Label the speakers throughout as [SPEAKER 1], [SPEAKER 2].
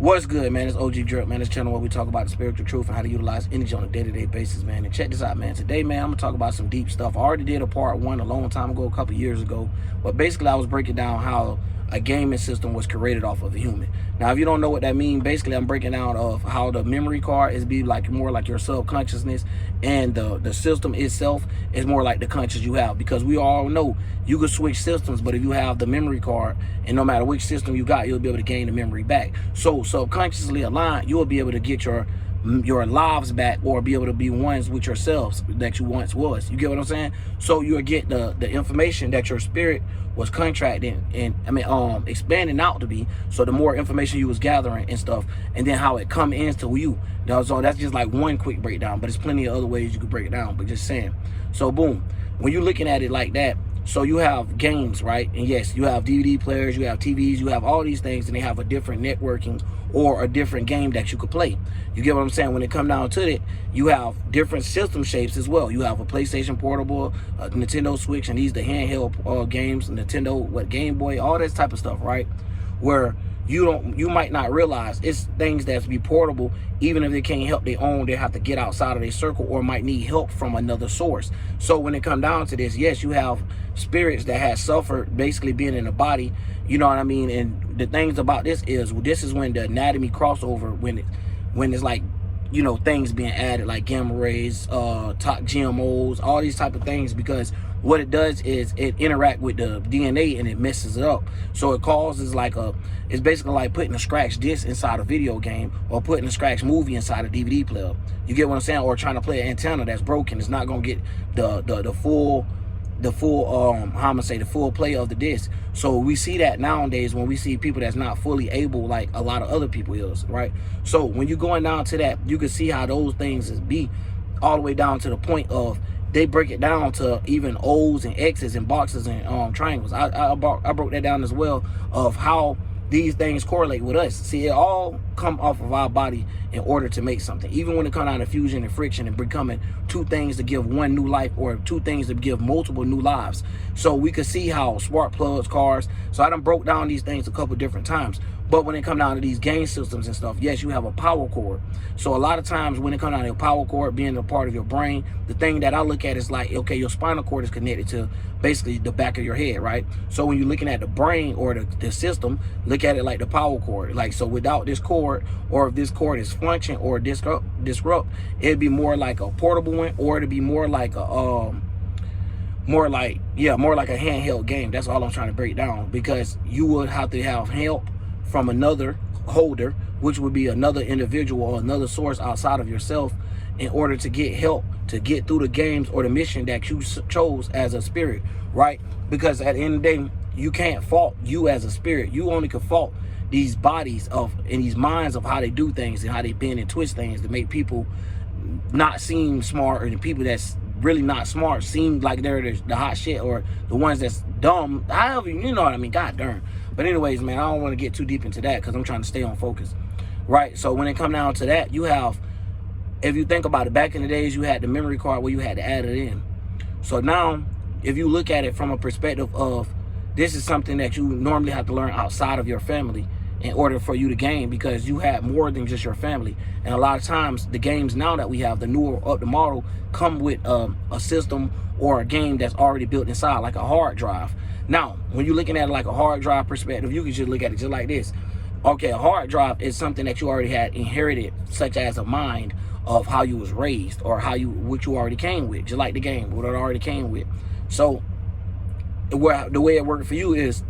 [SPEAKER 1] What's good, man? It's OG Drip, man. This channel where we talk about the spiritual truth and how to utilize energy on a day-to-day basis, man. And check this out, man. Today, man, I'm going to talk about some deep stuff. I already did a part one a long time ago, a couple years ago. But basically, I was breaking down how a gaming system was created off of a human. Now, if you don't know what that means, basically, I'm breaking down of how the memory card is like more like your subconsciousness, and the system itself is more like the conscious you have. Because we all know you can switch systems, but if you have the memory card, and no matter which system you got, you'll be able to gain the memory back. So subconsciously aligned, you will be able to get your lives back, or be able to be ones with yourselves that you once was. You get what I'm saying? So you'll get the information that your spirit was contracting and expanding out to be. So the more information you was gathering and stuff, and then how it come into you. So that's just like one quick breakdown, but there's plenty of other ways you could break it down, but just saying. So boom, when you're looking at it like that, so you have games, right? And yes, you have DVD players, you have TVs, you have all these things, and they have a different networking or a different game that you could play. You get what I'm saying? When it come down to it, you have different system shapes as well. You have a PlayStation Portable, a Nintendo Switch, and these the handheld games, Nintendo, Game Boy, all that type of stuff, right? Where you might not realize it's things that's be portable. Even if they can't help their own, they have to get outside of their circle or might need help from another source. So when it come down to this, yes, you have spirits that have suffered basically being in the body, you know what I mean? And the things about this is when the anatomy crossover, when it's like, you know, things being added like gamma rays, top GMOs, all these type of things, because what it does is it interact with the DNA and it messes it up. So it causes like it's basically like putting a scratch disc inside a video game, or putting a scratch movie inside a DVD player. You get what I'm saying? Or trying to play an antenna that's broken. It's not gonna get the full the full play of the disc. So we see that nowadays when we see people that's not fully able, like a lot of other people is, right? So when you're going down to that, you can see how those things is be all the way down to the point of they break it down to even O's and X's and boxes and triangles. I broke that down as well, of how these things correlate with us. See, it all come off of our body in order to make something. Even when it comes down to fusion and friction and becoming two things to give one new life, or two things to give multiple new lives. So we could see how spark plugs, cars. So I done broke down these things a couple different times. But when it comes down to these game systems and stuff, yes, you have a power cord. So a lot of times when it comes down to your power cord being a part of your brain, the thing that I look at is like, okay, your spinal cord is connected to basically the back of your head, right? So when you're looking at the brain or the system, look at it like the power cord. Like, so without this cord, or if this cord is function or disrupt, it'd be more like a portable one, or it'd be more like a more like a handheld game. That's all I'm trying to break down, because you would have to have help from another holder, which would be another individual or another source outside of yourself, in order to get help to get through the games or the mission that you chose as a spirit, right? Because at the end of the day, you can't fault you as a spirit. You only can fault these bodies and these minds of how they do things and how they bend and twist things to make people not seem smart, or the people that's really not smart seem like they're the hot shit, or the ones that's dumb. However, you know what I mean? God darn. But anyways, man, I don't want to get too deep into that because I'm trying to stay on focus, right? So when it come down to that, you have, if you think about it, back in the days, you had the memory card where you had to add it in. So now, if you look at it from a perspective of, this is something that you normally have to learn outside of your family in order for you to gain, because you have more than just your family. And a lot of times, the games now that we have, the newer up the model, come with a system or a game that's already built inside, like a hard drive. Now, when you're looking at it like a hard drive perspective, you can just look at it just like this. Okay, a hard drive is something that you already had inherited, such as a mind of how you was raised, or what you already came with, just like the game, what it already came with. So the way it worked for you is,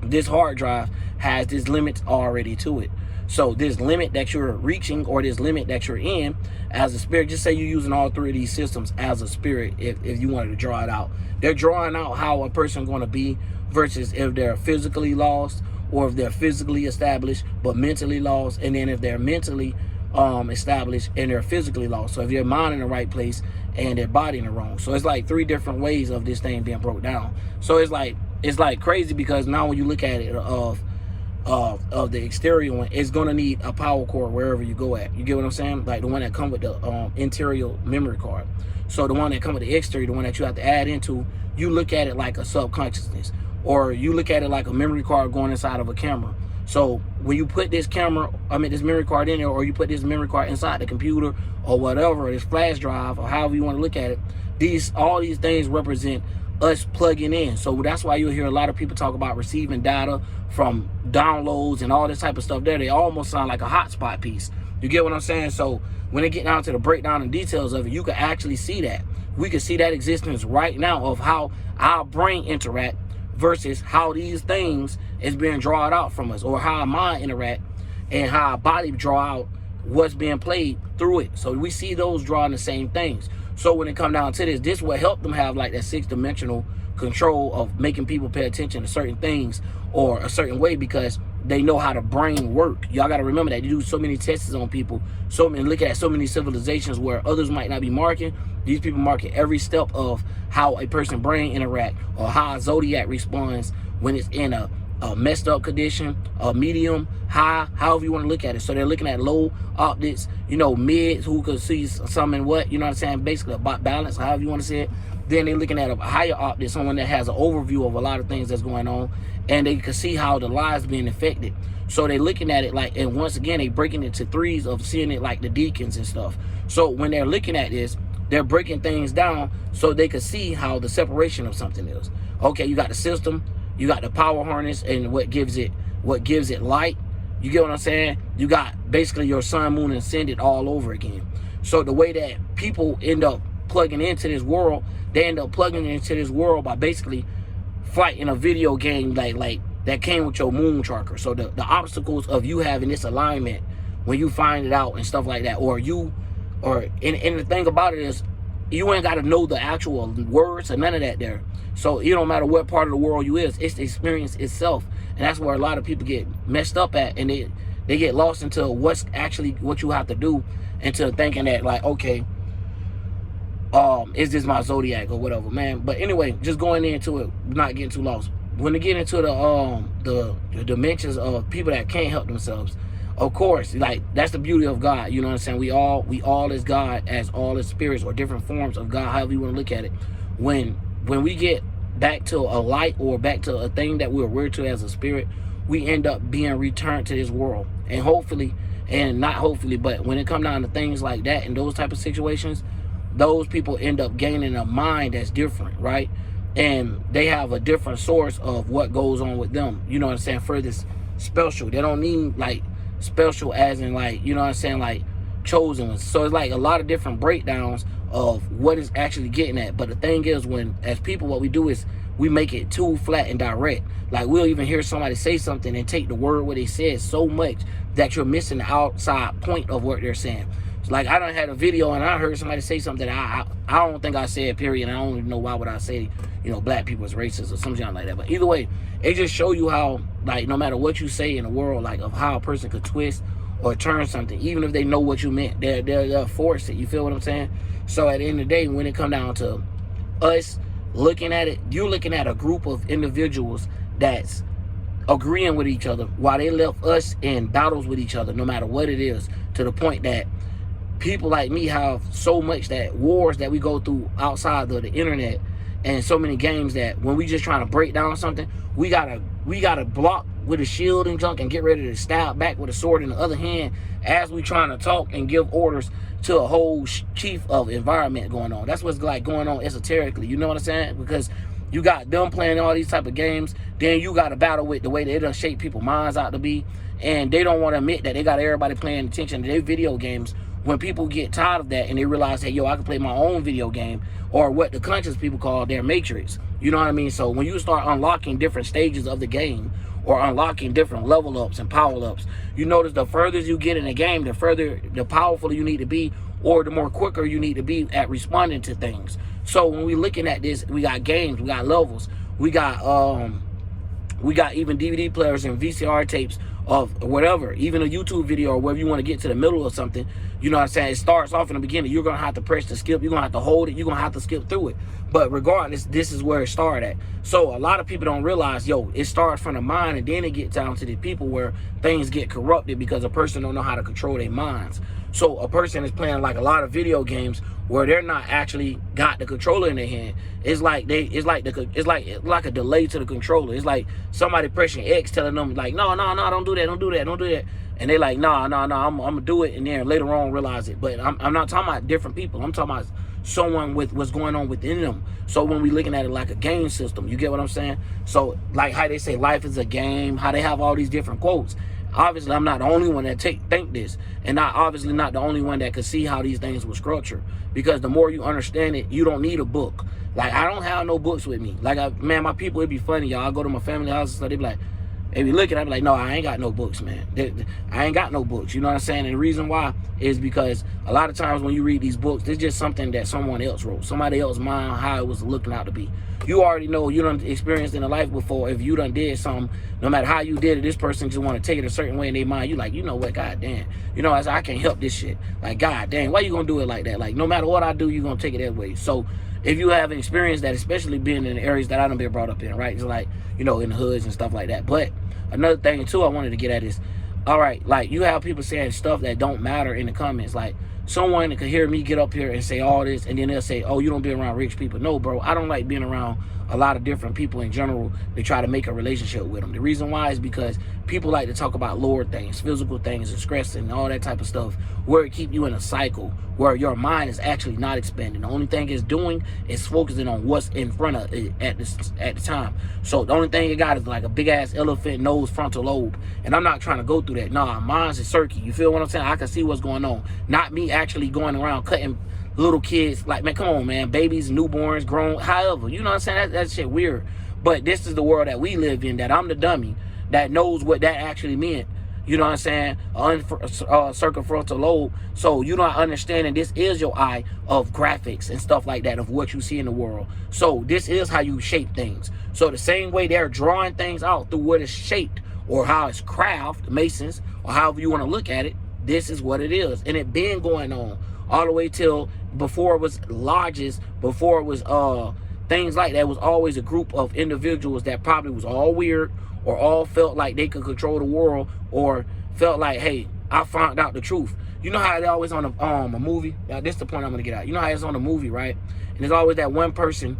[SPEAKER 1] this hard drive has this limit already to it. So this limit that you're reaching, or this limit that you're in as a spirit, just say you're using all three of these systems as a spirit, if you wanted to draw it out. They're drawing out how a person going to be, versus if they're physically lost, or if they're physically established but mentally lost, and then if they're mentally established and they're physically lost. So if your mind in the right place and their body in the wrong. So it's like three different ways of this thing being broke down. So it's like crazy, because now when you look at it of the exterior one, it's gonna need a power cord wherever you go at. You get what I'm saying? Like the one that come with the interior memory card. So the one that come with the exterior, the one that you have to add into, you look at it like a subconsciousness, or you look at it like a memory card going inside of a camera. So when you put this this memory card in there, or you put this memory card inside the computer or whatever, or this flash drive, or however you want to look at it, all these things represent us plugging in. So that's why you'll hear a lot of people talk about receiving data from downloads and all this type of stuff there. They almost sound like a hotspot piece. You get what I'm saying? So when they get down to the breakdown and details of it, you can actually see that. We can see that existence right now of how our brain interact versus how these things is being drawn out from us, or how our mind interact and how our body draw out what's being played through it. So we see those drawing the same things. So when it come down to this will help them have like that 6-dimensional control of making people pay attention to certain things or a certain way, because they know how the brain work. Y'all got to remember that. You do so many tests on people, look at so many civilizations where others might not be marking. These people market every step of how a person's brain interact, or how a zodiac responds when it's in a messed up condition, a medium, high, however you want to look at it. So they're looking at low optics, mid, who could see some and what, you know what I'm saying? Basically about balance, however you want to say it. Then they're looking at a higher optic, someone that has an overview of a lot of things that's going on, and they can see how the lives being affected. So they're looking at it like, and once again, they breaking it to threes of seeing it like the deacons and stuff. So when they're looking at this, they're breaking things down so they can see how the separation of something is. Okay, you got the system, you got the power harness, and what gives it light. You get what I'm saying? You got basically your sun, moon, and ascendant all over again. So the way that people end up plugging into this world, they end up plugging into this world by basically fighting a video game like that came with your moon tracker. So the obstacles of you having this alignment when you find it out and stuff like that, and the thing about it is, you ain't got to know the actual words or none of that there. So it don't matter what part of the world you is, it's the experience itself. And that's where a lot of people get messed up at, and they get lost into what you have to do, into thinking that like, okay, is this my zodiac or whatever, man. But anyway, just going into it, not getting too lost. When they get into the dimensions of people that can't help themselves, of course, like that's the beauty of God. You know what I'm saying? We all is God, as all is spirits or different forms of God, however you want to look at it. When we get back to a light, or back to a thing that we're aware to as a spirit, we end up being returned to this world. And hopefully, and not hopefully, but when it comes down to things like that and those type of situations, those people end up gaining a mind that's different, right? And they have a different source of what goes on with them. You know what I'm saying? For this special, they don't need like special as in like, you know what I'm saying, like chosen ones. So it's like a lot of different breakdowns of what is actually getting at. But the thing is, when as people, what we do is we make it too flat and direct. Like we'll even hear somebody say something and take the word what they said so much that you're missing the outside point of what they're saying. It's like I done had a video and I heard somebody say something I don't think I said, period. And I don't even know why would I say, black people is racist or something like that. But either way, it just show you how, like, no matter what you say in the world, like of how a person could twist or turn something, even if they know what you meant, they'll force it. You feel what I'm saying? So at the end of the day, when it come down to us looking at it, you're looking at a group of individuals that's agreeing with each other, while they left us in battles with each other, no matter what it is, to the point that people like me have so much that wars that we go through outside of the internet, and so many games that when we just trying to break down something, we gotta block with a shield and junk and get ready to stab back with a sword in the other hand as we trying to talk and give orders to a whole chief of environment going on. That's what's like going on esoterically. You know what I'm saying? Because you got them playing all these type of games, then you got to battle with the way they done shape people's minds out to be, and they don't want to admit that they got everybody paying attention to their video games. When people get tired of that and they realize, hey, yo, I can play my own video game, or what the conscious people call their matrix. You know what I mean? So when you start unlocking different stages of the game, or unlocking different level ups and power ups, you notice the further you get in the game, the powerful you need to be, or the more quicker you need to be at responding to things. So when we looking at this, we got games, we got levels, we got even DVD players and VCR tapes of whatever, even a YouTube video, or wherever you want to get to the middle of something. You know what I'm saying? It starts off in the beginning. You're going to have to press the skip. You're going to have to hold it. You're going to have to skip through it. But regardless, this is where it started at. So a lot of people don't realize, yo, it starts from the mind, and then it gets down to the people where things get corrupted because a person don't know how to control their minds. So a person is playing like a lot of video games where they're not actually got the controller in their hand. It's like it's like a delay to the controller. It's like somebody pressing X telling them like, no, don't do that. And they like, I'm gonna do it, and then later on realize it. But I'm not talking about different people. I'm talking about someone with what's going on within them. So when we looking at it like a game system, you get what I'm saying? So like how they say life is a game, how they have all these different quotes. Obviously, I'm not the only one that think this, and obviously not the only one that could see how these things were structured. Because the more you understand it, you don't need a book. Like, I don't have no books with me. Like, man, my people, it'd be funny, y'all. I go to my family house and stuff, they be like, they be looking at me like, no, I ain't got no books, man. I ain't got no books, you know what I'm saying? And the reason why is because a lot of times when you read these books, it's just something that someone else wrote, somebody else's mind, how it was looking out to be. You already know, you done experienced in a life before, if you done did something, no matter how you did it, this person just want to take it a certain way in their mind. You like, you know what, god damn. You know, I can't help this shit. Like, god damn, why you gonna do it like that? Like, no matter what I do, you gonna take it that way. So if you have experienced that, especially being in the areas that I done been brought up in, right? It's like, you know, in the hoods and stuff like that. But another thing too I wanted to get at is, all right, like you have people saying stuff that don't matter in the comments. Like someone could hear me get up here and say all this, and then they'll say, oh, you don't be around rich people. No, bro, I don't like being around a lot of different people in general to try to make a relationship with them. The reason why is because people like to talk about lower things, physical things, and stress and all that type of stuff, where it keep you in a cycle where your mind is actually not expanding. The only thing it's doing is focusing on what's in front of it at the time. So the only thing it got is like a big ass elephant nose frontal lobe, and I'm not trying to go through that. Nah, mine's is circuit. You feel what I'm saying? I can see what's going on. Not me actually going around cutting little kids. Like, man, come on, man. Babies, newborns, grown, however. You know what I'm saying? That shit weird. But this is the world that we live in, that I'm the dummy that knows what that actually meant. You know what I'm saying? Circumfrontal lobe. So you're not understanding this is your eye of graphics and stuff like that, of what you see in the world. So this is how you shape things. So the same way they're drawing things out through what is shaped or how it's crafted, masons, or however you want to look at it, this is what it is. And it been going on all the way till before it was lodges, before it was things like that. It was always a group of individuals that probably was all weird, or all felt like they could control the world, or felt like, hey, I found out the truth. You know how they always on a movie? Now, this is the point I'm gonna get out. You know how it's on a movie, right? And there's always that one person,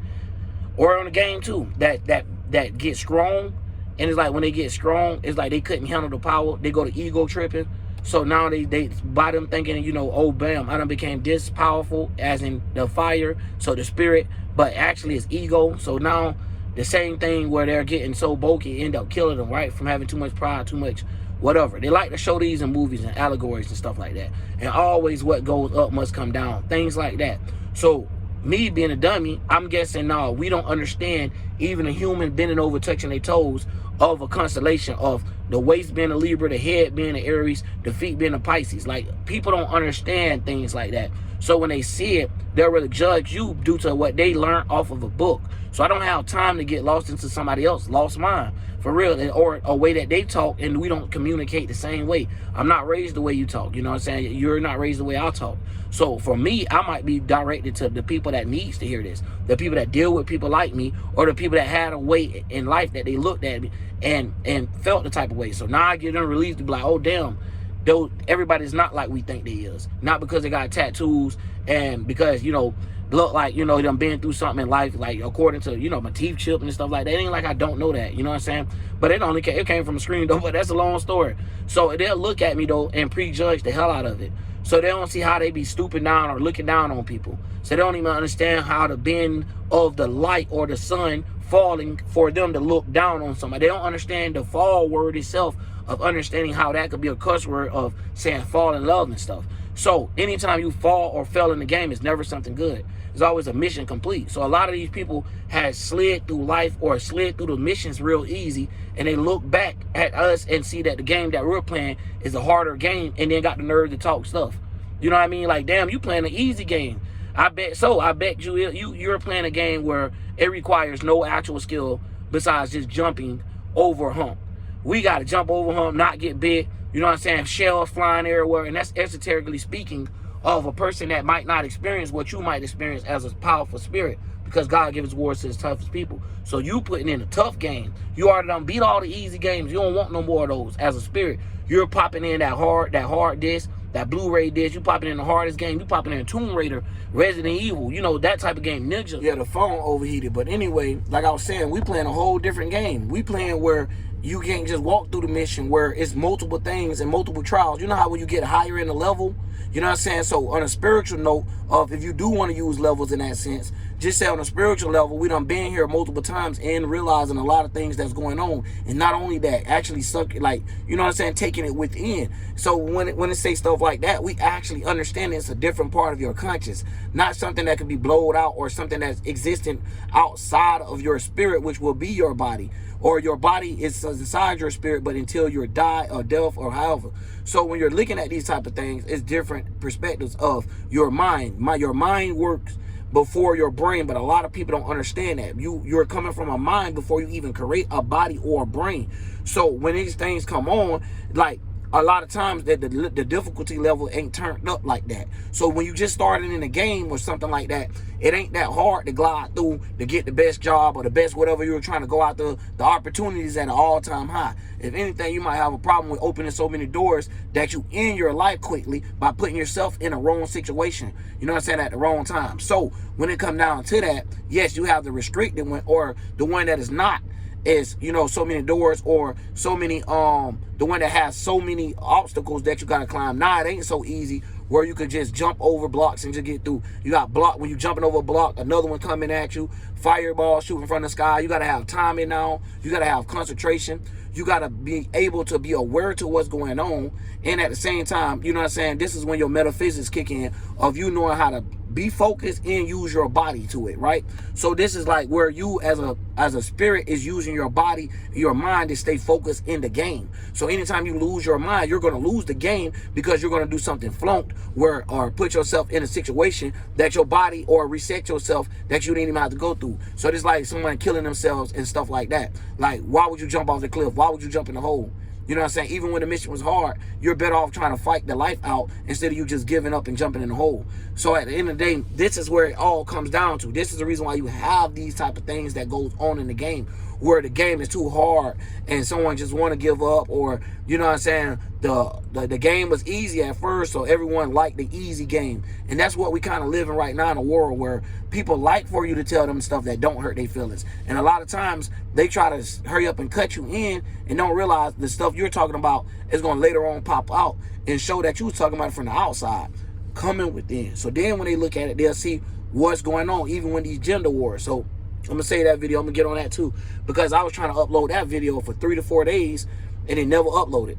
[SPEAKER 1] or on a game too, that gets strong, and it's like when they get strong, it's like they couldn't handle the power. They go to ego tripping. So now they by them thinking, you know, oh bam, I done became this powerful, as in the fire, so the spirit, but actually it's ego. So now the same thing where they're getting so bulky, end up killing them, right? From having too much pride, too much whatever. They like to show these in movies and allegories and stuff like that. And always what goes up must come down. Things like that. So me being a dummy, I'm guessing, no, we don't understand even a human bending over, touching their toes, of a constellation of the waist being a Libra, the head being an Aries, the feet being a Pisces. Like, people don't understand things like that. So when they see it, they'll really judge you due to what they learned off of a book. So I don't have time to get lost into somebody else lost mine, for real, or a way that they talk, and we don't communicate the same way. I'm not raised the way you talk, you know what I'm saying? You're not raised the way I talk. So for me, I might be directed to the people that needs to hear this, the people that deal with people like me, or the people that had a way in life that they looked at me and felt the type of way. So now I get them relieved to be like, oh damn, though everybody's not like we think they is. Not because they got tattoos and because, you know, look like, you know, them been through something in life, like according to, you know, my teeth chip and stuff like that. It ain't like I don't know that, you know what I'm saying? But it came from a screen though, but that's a long story. So they'll look at me though and prejudge the hell out of it. So they don't see how they be stooping down or looking down on people. So they don't even understand how the bend of the light or the sun falling for them to look down on somebody. They don't understand the fall word itself, of understanding how that could be a cuss word of saying fall in love and stuff. So anytime you fall or fell in the game, it's never something good. It's always a mission complete. So a lot of these people have slid through life or slid through the missions real easy, and they look back at us and see that the game that we're playing is a harder game, and then got the nerve to talk stuff. You know what I mean? Like, damn, you playing an easy game. I bet you're playing a game where it requires no actual skill besides just jumping over a hump. We got to jump over a hump, not get bit. You know what I'm saying? Shells flying everywhere, and that's esoterically speaking of a person that might not experience what you might experience as a powerful spirit. because God gives awards to his toughest people. So you putting in a tough game. You already done beat all the easy games. You don't want no more of those as a spirit. You're popping in that hard disc, that Blu-ray disc. You popping in the hardest game. You popping in Tomb Raider, Resident Evil. You know, that type of game. Ninja. Yeah, the phone overheated. But anyway, like I was saying, we playing a whole different game. We playing where you can't just walk through the mission, where it's multiple things and multiple trials. You know how when you get higher in the level, you know what I'm saying? So on a spiritual note of, if you do want to use levels in that sense, just say on a spiritual level, we done been here multiple times and realizing a lot of things that's going on. And not only that, actually like, you know what I'm saying, taking it within. So when it say stuff like that, we actually understand it's a different part of your conscious, not something that can be blowed out or something that's existing outside of your spirit, which will be your body. Or your body is inside your spirit, but until you die or death or however. So when you're looking at these type of things, it's different perspectives of your mind. Your mind works before your brain, but a lot of people don't understand that. You're coming from a mind before you even create a body or a brain. So when these things come on, like, a lot of times that the difficulty level ain't turned up like that. So when you just started in a game or something like that, it ain't that hard to glide through to get the best job or the best whatever you were trying to go out the opportunities at an all-time high. If anything, you might have a problem with opening so many doors that you end your life quickly by putting yourself in a wrong situation. You know what I'm saying? At the wrong time. So when it comes down to that, yes, you have the restricted one, or the one that is not, is, you know, so many doors, or so many the one that has so many obstacles that you gotta climb. Nah, it ain't so easy where you could just jump over blocks and just get through. You got block, when you jumping over a block, another one coming at you, fireball shooting from the sky. You gotta have timing now. You gotta have concentration. You gotta be able to be aware to what's going on, and at the same time, you know what I'm saying, this is when your metaphysics kick in of you knowing how to be focused and use your body to it, right? So this is like where you as a spirit is using your body, your mind to stay focused in the game. So anytime you lose your mind, you're going to lose the game, because you're going to do something flunked or put yourself in a situation that your body, or reset yourself that you didn't even have to go through. So it's like someone killing themselves and stuff like that. Like, why would you jump off the cliff? Why would you jump in the hole? You know what I'm saying? Even when the mission was hard, you're better off trying to fight the life out instead of you just giving up and jumping in the hole. So at the end of the day, this is where it all comes down to. This is the reason why you have these type of things that goes on in the game, where the game is too hard and someone just want to give up, or, you know what I'm saying, the game was easy at first, so everyone liked the easy game. And that's what we kind of living right now in a world where people like for you to tell them stuff that don't hurt their feelings. And a lot of times they try to hurry up and cut you in and don't realize the stuff you're talking about is going to later on pop out and show that you was talking about it from the outside, coming within. So then when they look at it, they'll see what's going on, even when these gender wars. So I'm going to say that video, I'm going to get on that too, because I was trying to upload that video for 3 to 4 days and it never uploaded.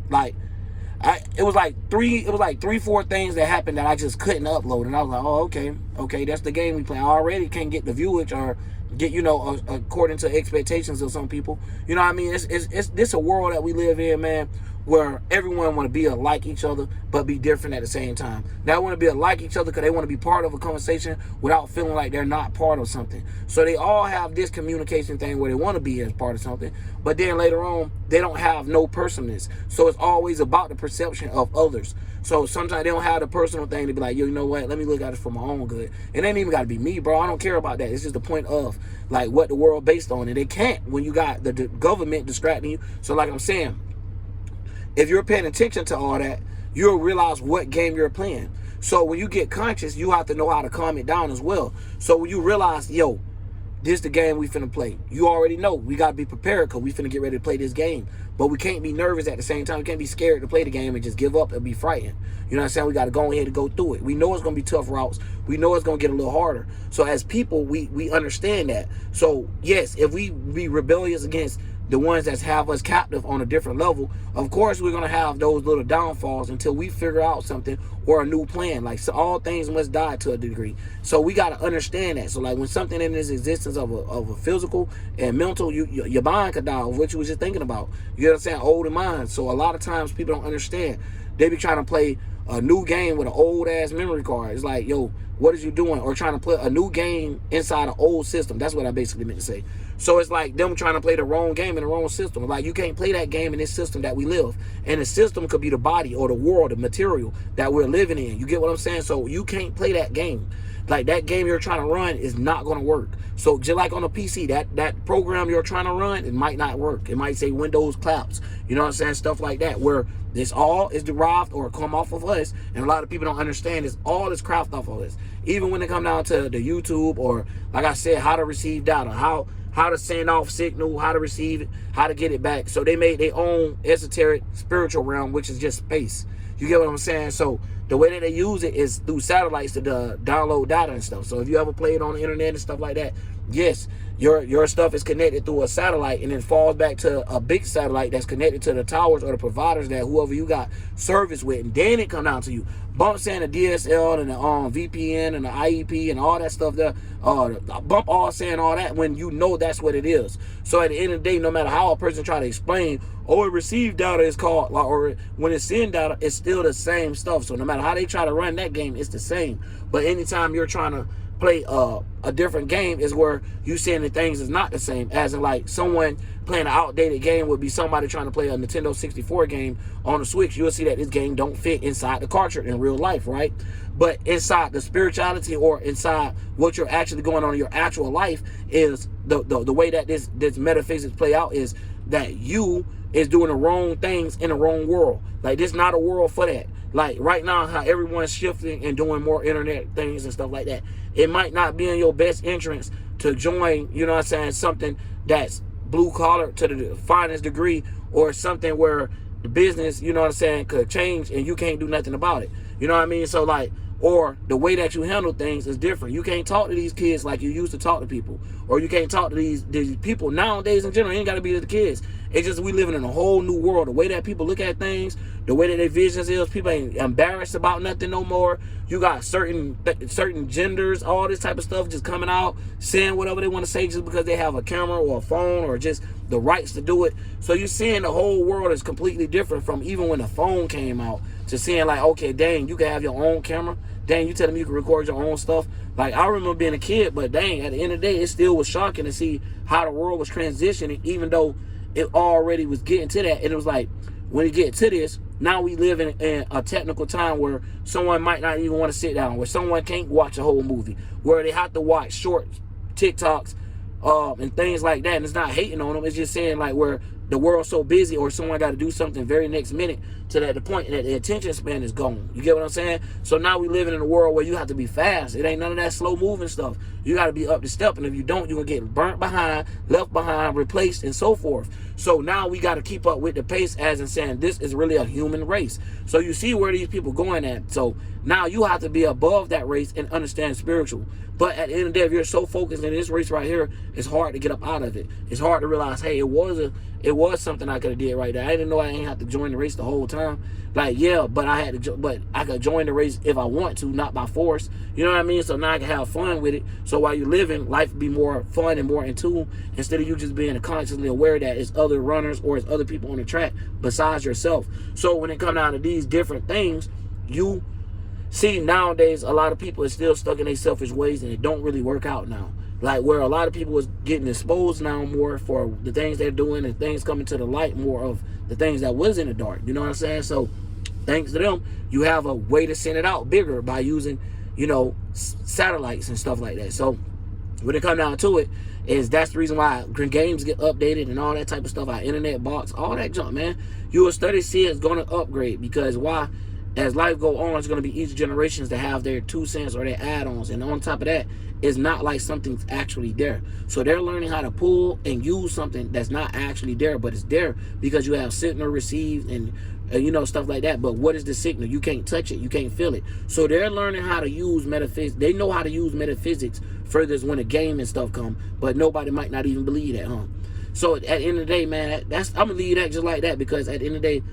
[SPEAKER 1] Like, it was like 3-4 things that happened that I just couldn't upload, and I was like, oh, okay, that's the game we play. I already can't get the viewage or get, you know, according to expectations of some people. You know what I mean? It's this a world that we live in, man, where everyone want to be like each other but be different at the same time. They want to be like each other because they want to be part of a conversation without feeling like they're not part of something. So they all have this communication thing where they want to be as part of something, but then later on they don't have no personalness. So it's always about the perception of others. So sometimes they don't have the personal thing to be like, yo, you know what, let me look at it for my own good. It ain't even got to be me, bro. I don't care about that. It's just the point of like what the world based on, and they can't when you got the government distracting you. So like I'm saying, if you're paying attention to all that, you'll realize what game you're playing. So when you get conscious, you have to know how to calm it down as well. So when you realize, yo, this the game we finna play, you already know we gotta be prepared because we finna get ready to play this game. But we can't be nervous at the same time. We can't be scared to play the game and just give up and be frightened. You know what I'm saying? We gotta go ahead and go through it. We know it's gonna be tough routes. We know it's gonna get a little harder. So as people, we understand that. So yes, if we be rebellious against the ones that have us captive on a different level, of course we're going to have those little downfalls until we figure out something or a new plan. Like, so all things must die to a degree. So we got to understand that. So like when something in this existence of a physical and mental, your mind could die of what you was just thinking about. You know what I'm saying? Old in mind. So a lot of times people don't understand. They be trying to play a new game with an old ass memory card. It's like, yo, what is you doing? Or trying to play a new game inside an old system. That's what I basically meant to say. So it's like them trying to play the wrong game in the wrong system. Like, you can't play that game in this system that we live. And the system could be the body or the world, the material that we're living in. You get what I'm saying? So you can't play that game. Like that game you're trying to run is not going to work. So just like on a PC, that program you're trying to run, it might not work. It might say Windows collapse. You know what I'm saying? Stuff like that, where this all is derived or come off of us, and a lot of people don't understand this. All is craft off of us. Even when it come down to the YouTube, or like I said, how to receive data, how to send off signal, how to receive it, how to get it back. So they made their own esoteric spiritual realm, which is just space. You get what I'm saying? So the way that they use it is through satellites to download data and stuff. So if you ever played on the internet and stuff like that, yes, your stuff is connected through a satellite, and then falls back to a big satellite that's connected to the towers or the providers that whoever you got service with, and then it come down to you. Bump saying the DSL and the VPN and the IEP and all that stuff there. Bump all saying all that when you know that's what it is. So at the end of the day, no matter how a person try to explain, oh, it received data is called, or when it's send data, it's still the same stuff. So no matter how they try to run that game, it's the same. But anytime you're trying to play a different game is where you saying that things is not the same. As in, like, someone playing an outdated game would be somebody trying to play a Nintendo 64 game on the Switch. You'll see that this game don't fit inside the cartridge in real life, right? But inside the spirituality, or inside what you're actually going on in your actual life, is the way that this metaphysics play out is that you is doing the wrong things in the wrong world. Like, this not a world for that. Like right now, how everyone's shifting and doing more internet things and stuff like that, it might not be in your best interest to join, you know what I'm saying, something that's blue collar to the finest degree, or something where the business, you know what I'm saying, could change and you can't do nothing about it. You know what I mean? So like, or the way that you handle things is different. You can't talk to these kids like you used to talk to people, or you can't talk to these people nowadays in general. It ain't got to be the kids. It's just we living in a whole new world. The way that people look at things, the way that their visions is, people ain't embarrassed about nothing no more. You got certain genders, all this type of stuff just coming out, saying whatever they want to say just because they have a camera or a phone or just the rights to do it. So you're seeing the whole world is completely different from even when the phone came out, to seeing like, okay, dang, you can have your own camera. Dang, you telling me you can record your own stuff. Like, I remember being a kid, but dang, at the end of the day, it still was shocking to see how the world was transitioning, even though it already was getting to that. And it was like, when you get to this, now we live in a technical time where someone might not even want to sit down, where someone can't watch a whole movie, where they have to watch short TikToks and things like that. And it's not hating on them. It's just saying, like, where the world's so busy, or someone got to do something very next minute, to that the point that the attention span is gone. You get what I'm saying? So now we living in a world where you have to be fast. It ain't none of that slow moving stuff. You got to be up to step, and if you don't, you're gonna get burnt behind, left behind, replaced, and so forth. So now we got to keep up with the pace, as in saying this is really a human race. So you see where these people going at. So now you have to be above that race and understand spiritual. But at the end of the day, if you're so focused in this race right here, it's hard to get up out of it. It's hard to realize, hey, it was something I could have did right there. I didn't know I ain't have to join the race the whole time. Like, yeah, but I could join the race if I want to, not by force. You know what I mean? So now I can have fun with it. So while you're living, life be more fun and more in tune, instead of you just being consciously aware that it's other runners or it's other people on the track besides yourself. So when it comes down to these different things, you see nowadays a lot of people are still stuck in their selfish ways, and it don't really work out now. Like, where a lot of people is getting exposed now more for the things they're doing, and things coming to the light more of the things that was in the dark. You know what I'm saying? So thanks to them, you have a way to send it out bigger by using, you know, satellites and stuff like that. So when it comes down to it, is that's the reason why games get updated and all that type of stuff, our internet box, all that junk, man. You will study see it's going to upgrade, because why? As life go on, it's going to be each generations to have their 2 cents or their add-ons. And on top of that, it's not like something's actually there. So they're learning how to pull and use something that's not actually there, but it's there because you have signal received and you know, stuff like that. But what is the signal? You can't touch it. You can't feel it. So they're learning how to use metaphysics. They know how to use metaphysics further when a game and stuff come, but nobody might not even believe that, huh? So at the end of the day, man, I'm going to leave that just like that, because at the end of the day,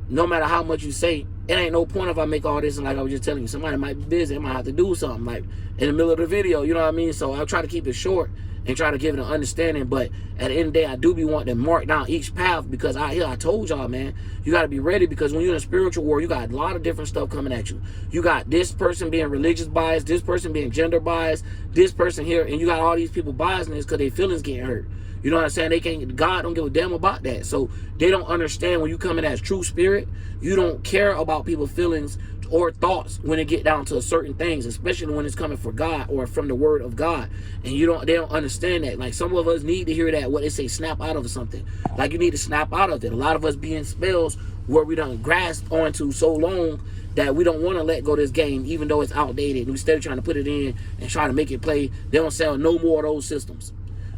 [SPEAKER 1] no matter how much you say, it ain't no point if I make all this, and like I was just telling you, somebody might be busy, I might have to do something like in the middle of the video, you know what I mean? So I'll try to keep it short and try to give it an understanding, but at the end of the day, I do be wanting to mark down each path, because I told y'all, man, you got to be ready, because when you're in a spiritual war, you got a lot of different stuff coming at you. You got this person being religious biased, this person being gender biased, this person here, and you got all these people biasing this because their feelings getting hurt. You know what I'm saying? They can't, God don't give a damn about that. So they don't understand when you come in as true spirit, you don't care about people's feelings or thoughts when it get down to certain things, especially when it's coming from God or from the word of God. And they don't understand that. Like, some of us need to hear that, what they say, snap out of something. Like, you need to snap out of it. A lot of us be in spells where we done grasped onto so long that we don't want to let go of this game, even though it's outdated. Instead of trying to put it in and try to make it play, they don't sell no more of those systems.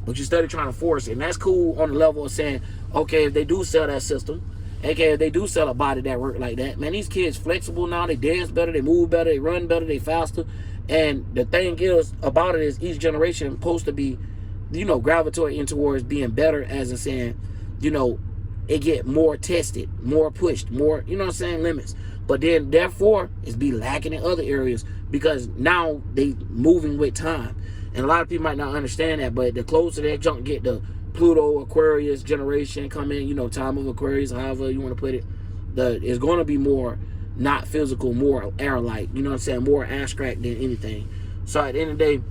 [SPEAKER 1] But you started trying to force it. And that's cool on the level of saying, okay, if they do sell that system, aka if they do sell a body that work like that, man, these kids flexible now. They dance better, they move better, they run better, they faster. And the thing is about it is each generation supposed to be, gravitating towards being better, as in saying, it get more tested, more pushed, more, limits. But then, therefore, it's be lacking in other areas because now they moving with time. And a lot of people might not understand that, but the closer that junk get, the Pluto, Aquarius generation come in, time of Aquarius, however you want to put it, it's going to be more not physical, more air-like, more abstract than anything. So at the end of the day,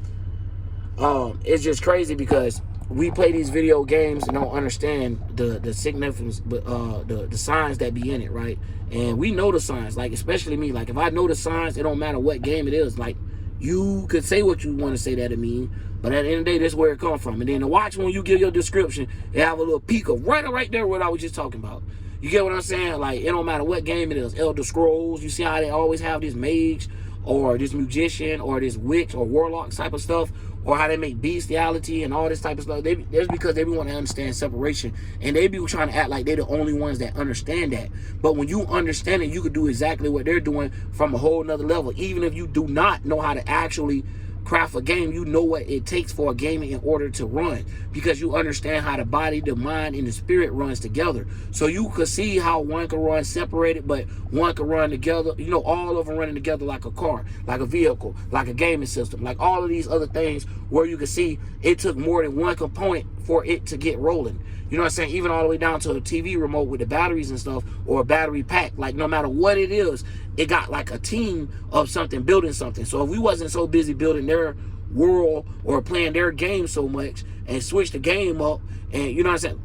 [SPEAKER 1] it's just crazy because we play these video games and don't understand the significance, but the signs that be in it, right? And we know the signs, like, especially me. Like, if I know the signs, it don't matter what game it is. Like, you could say what you want to say that it mean, but at the end of the day, that's where it comes from. And then to watch when you give your description, it have a little peek of right there what I was just talking about. You get what I'm saying? Like, it don't matter what game it is. Elder Scrolls, you see how they always have this mage or this magician or this witch or warlock type of stuff, or how they make bestiality and all this type of stuff. That's because they want to understand separation, and they be trying to act like they're the only ones that understand that. But when you understand it, you can do exactly what they're doing from a whole nother level. Even if you do not know how to actually craft a game, you know what it takes for a game in order to run, because you understand how the body, the mind, and the spirit runs together. So you could see how one can run separated, but one can run together, all of them running together like a car, like a vehicle, like a gaming system, like all of these other things where you can see it took more than one component for it to get rolling. You know what I'm saying? Even all the way down to a TV remote with the batteries and stuff, or a battery pack. Like, no matter what it is, it got like a team of something building something. So if we wasn't so busy building their world or playing their game so much and switch the game up, and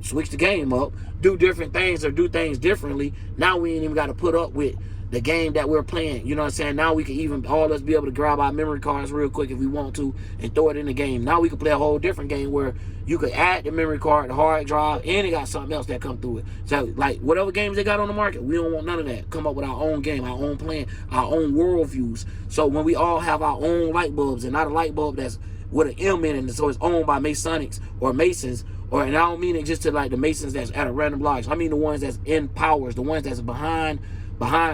[SPEAKER 1] switch the game up, do different things or do things differently, now we ain't even got to put up with the game that we're playing. You know what I'm saying? Now we can even all us be able to grab our memory cards real quick if we want to and throw it in the game. Now we can play a whole different game where you could add the memory card, the hard drive, and it got something else that come through it. So, like, whatever games they got on the market, we don't want none of that. Come up with our own game, our own plan, our own worldviews. So when we all have our own light bulbs, and not a light bulb that's with an M in it, so it's owned by Masonics or Masons, and I don't mean it just to like the Masons that's at a random lodge. I mean the ones that's in powers, the ones that's behind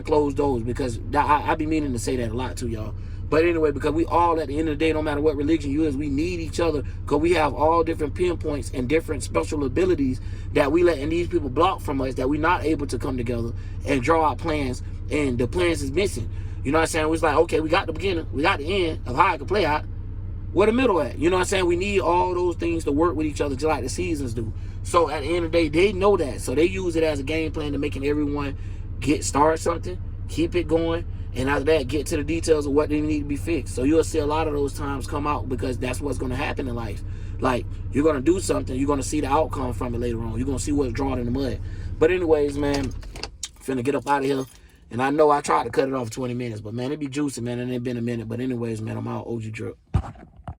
[SPEAKER 1] closed doors, because I be meaning to say that a lot to y'all. But anyway, because we all, at the end of the day, no matter what religion you is, we need each other, because we have all different pinpoints and different special abilities that we letting these people block from us, that we're not able to come together and draw our plans, and the plans is missing. You know what I'm saying? It's like, okay, we got the beginning, we got the end of how it can play out. Where the middle at? You know what I'm saying? We need all those things to work with each other, just like the seasons do. So at the end of the day, they know that. So they use it as a game plan to making everyone start something, keep it going, and after that, get to the details of what they need to be fixed. So you'll see a lot of those times come out, because that's what's going to happen in life. Like, you're going to do something, you're going to see the outcome from it later on. You're going to see what's drawn in the mud. But anyways, man, finna get up out of here. And I know I tried to cut it off 20 minutes, but man, it be juicy, man, and it been a minute. But anyways, man, I'm out. OG Drip.